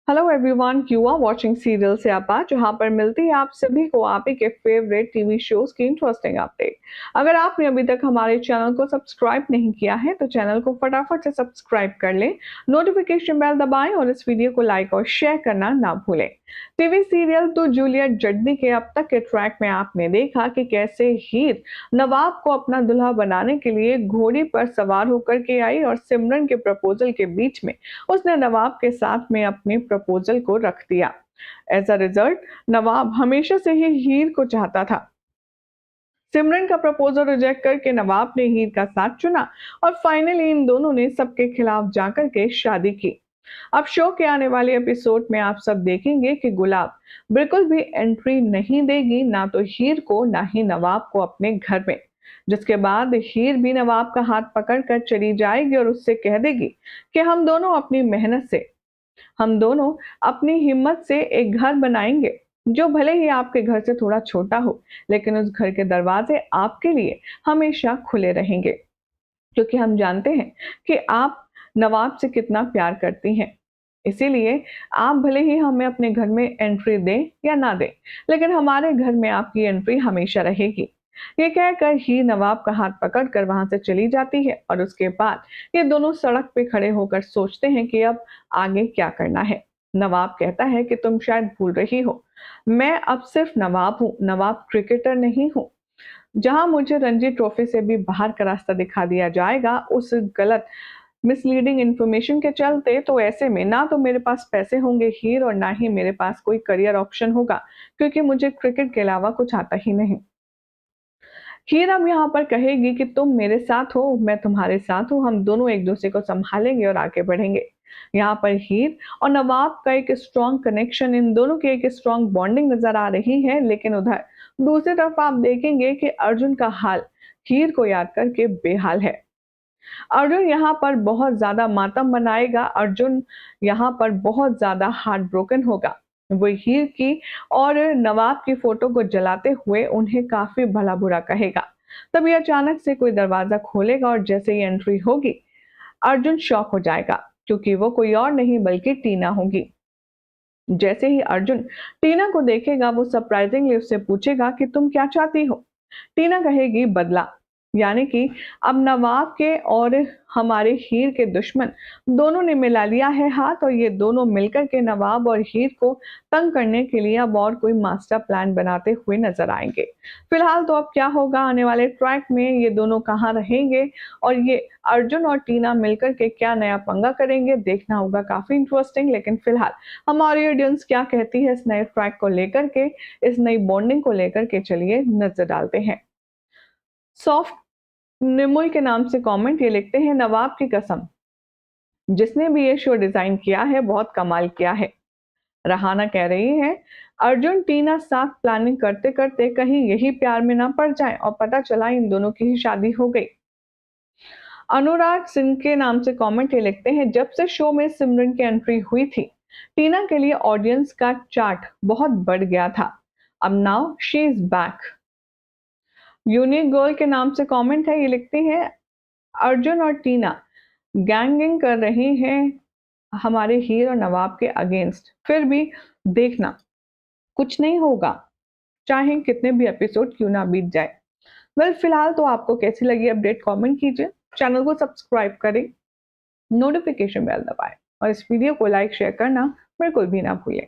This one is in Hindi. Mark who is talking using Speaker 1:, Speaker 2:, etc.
Speaker 1: Hello everyone, you are watching serial से आपा, जहां पर मिलती है आप सभी को आप ही के फेवरेट टीवी शोज की इंटरेस्टिंग अपडेट। अगर आपने अभी तक हमारे चैनल को सब्सक्राइब नहीं किया है तो चैनल को फटाफट से सब्सक्राइब कर लें, नोटिफिकेशन बेल दबाएं और इस वीडियो को लाइक और शेयर करना ना भूलें। टीवी सीरियल तो जूलियट जड्डी के अब तक के ट्रैक में आपने देखा कि कैसे हीर नवाब को अपना दुल्हा बनाने के लिए घोड़ी पर सवार होकर के आई और सिमरन के प्रपोजल के बीच में उसने नवाब के साथ में अपने प्रपोजल को रख दिया। एज अ रिजल्ट नवाब हमेशा से ही हीर को चाहता था। सिमरन का प्रपोजल रिजेक्ट करके नवाब ने हीर का साथ चुना और फाइनली इन दोनों ने सबके खिलाफ जाकर के शादी की। अब शो के आने वाले एपिसोड में आप सब देखेंगे कि गुलाब बिल्कुल भी एंट्री नहीं देगी, ना तो हीर को ना ही नवाब को अपने घर में। जिसके बाद हीर भी नवाब का हाथ पकड़कर चली जाएगी और उससे कह देगी कि हम दोनों अपनी हिम्मत से एक घर बनाएंगे, जो भले ही आपके घर से थोड़ा छोटा हो, लेकिन उस घर के दरवाजे आपके लिए हमेशा खुले रहेंगे, क्योंकि हम जानते हैं कि आप नवाब से कितना प्यार करती हैं। इसीलिए आप भले ही हमें अपने घर में एंट्री दें या ना दें, लेकिन हमारे घर में आपकी एंट्री हमेशा रहेगी। ये कहकर ही नवाब का हाथ पकड़कर वहां से चली जाती है और उसके बाद ये दोनों सड़क पे खड़े होकर सोचते हैं कि अब आगे क्या करना है। नवाब कहता है कि तुम शायद भूल रही हो, मैं अब सिर्फ नवाब हूँ, नवाब क्रिकेटर नहीं हूँ। जहां मुझे रणजी ट्रॉफी से भी बाहर का रास्ता दिखा दिया जाएगा उस गलत मिसलीडिंग इंफॉर्मेशन के चलते, तो ऐसे में ना तो मेरे पास पैसे होंगे हीर और ना ही मेरे पास कोई करियर ऑप्शन होगा, क्योंकि मुझे क्रिकेट के अलावा कुछ आता ही नहीं। हीर अब यहाँ पर कहेगी कि तुम मेरे साथ हो, मैं तुम्हारे साथ हूँ, हम दोनों एक दूसरे को संभालेंगे और आगे बढ़ेंगे। यहाँ पर हीर और नवाब का एक स्ट्रॉन्ग कनेक्शन, इन दोनों की एक स्ट्रॉन्ग बॉन्डिंग नजर आ रही है। लेकिन उधर दूसरी तरफ आप देखेंगे कि अर्जुन का हाल हीर को याद करके बेहाल है। अर्जुन यहाँ पर बहुत ज्यादा मातम मनाएगा, अर्जुन यहाँ पर बहुत ज्यादा हार्ट ब्रोकन होगा। वो हीर की और नवाब की फोटो को जलाते हुए उन्हें काफी भला बुरा कहेगा। तभी अचानक से कोई दरवाजा खोलेगा और जैसे ही एंट्री होगी अर्जुन शॉक हो जाएगा, क्योंकि वो कोई और नहीं बल्कि टीना होगी। जैसे ही अर्जुन टीना को देखेगा वो सरप्राइजिंगली उससे पूछेगा कि तुम क्या चाहती हो। टीना कहेगी बदला, यानी कि अब नवाब के और हमारे हीर के दुश्मन दोनों ने मिला लिया है हाथ, और ये दोनों मिलकर के नवाब और हीर को तंग करने के लिए अब और कोई मास्टर प्लान बनाते हुए नजर आएंगे। फिलहाल तो अब क्या होगा आने वाले ट्रैक में, ये दोनों कहाँ रहेंगे और ये अर्जुन और टीना मिलकर के क्या नया पंगा करेंगे, देखना होगा, काफी इंटरेस्टिंग। लेकिन फिलहाल हमारी ऑडियंस क्या कहती है इस नए ट्रैक को लेकर के, इस नई बॉन्डिंग को लेकर के, चलिए नजर डालते हैं। सॉफ्ट निमुल के नाम से कमेंट ये लिखते हैं, नवाब की कसम, जिसने भी ये शो डिजाइन किया है बहुत कमाल किया है। रहाना कह रही है, अर्जुन टीना साथ प्लानिंग करते करते कहीं यही प्यार में ना पड़ जाए और पता चला इन दोनों की ही शादी हो गई। अनुराग सिंह के नाम से कमेंट ये लिखते हैं, जब से शो में सिमरन की एंट्री हुई थी टीना के लिए ऑडियंस का चार्ट बहुत बढ़ गया था, अब now she is back. Unique girl के नाम से कमेंट है, ये लिखती है, अर्जुन और टीना गैंगिंग कर रही हैं हमारे हीर और नवाब के अगेंस्ट, फिर भी देखना कुछ नहीं होगा, चाहे कितने भी एपिसोड क्यों ना बीत जाए। वेल, फिलहाल तो आपको कैसी लगी अपडेट कमेंट कीजिए, चैनल को सब्सक्राइब करें, नोटिफिकेशन बेल दबाएं और इस वीडियो को लाइक शेयर करना बिल्कुल भी ना भूलें।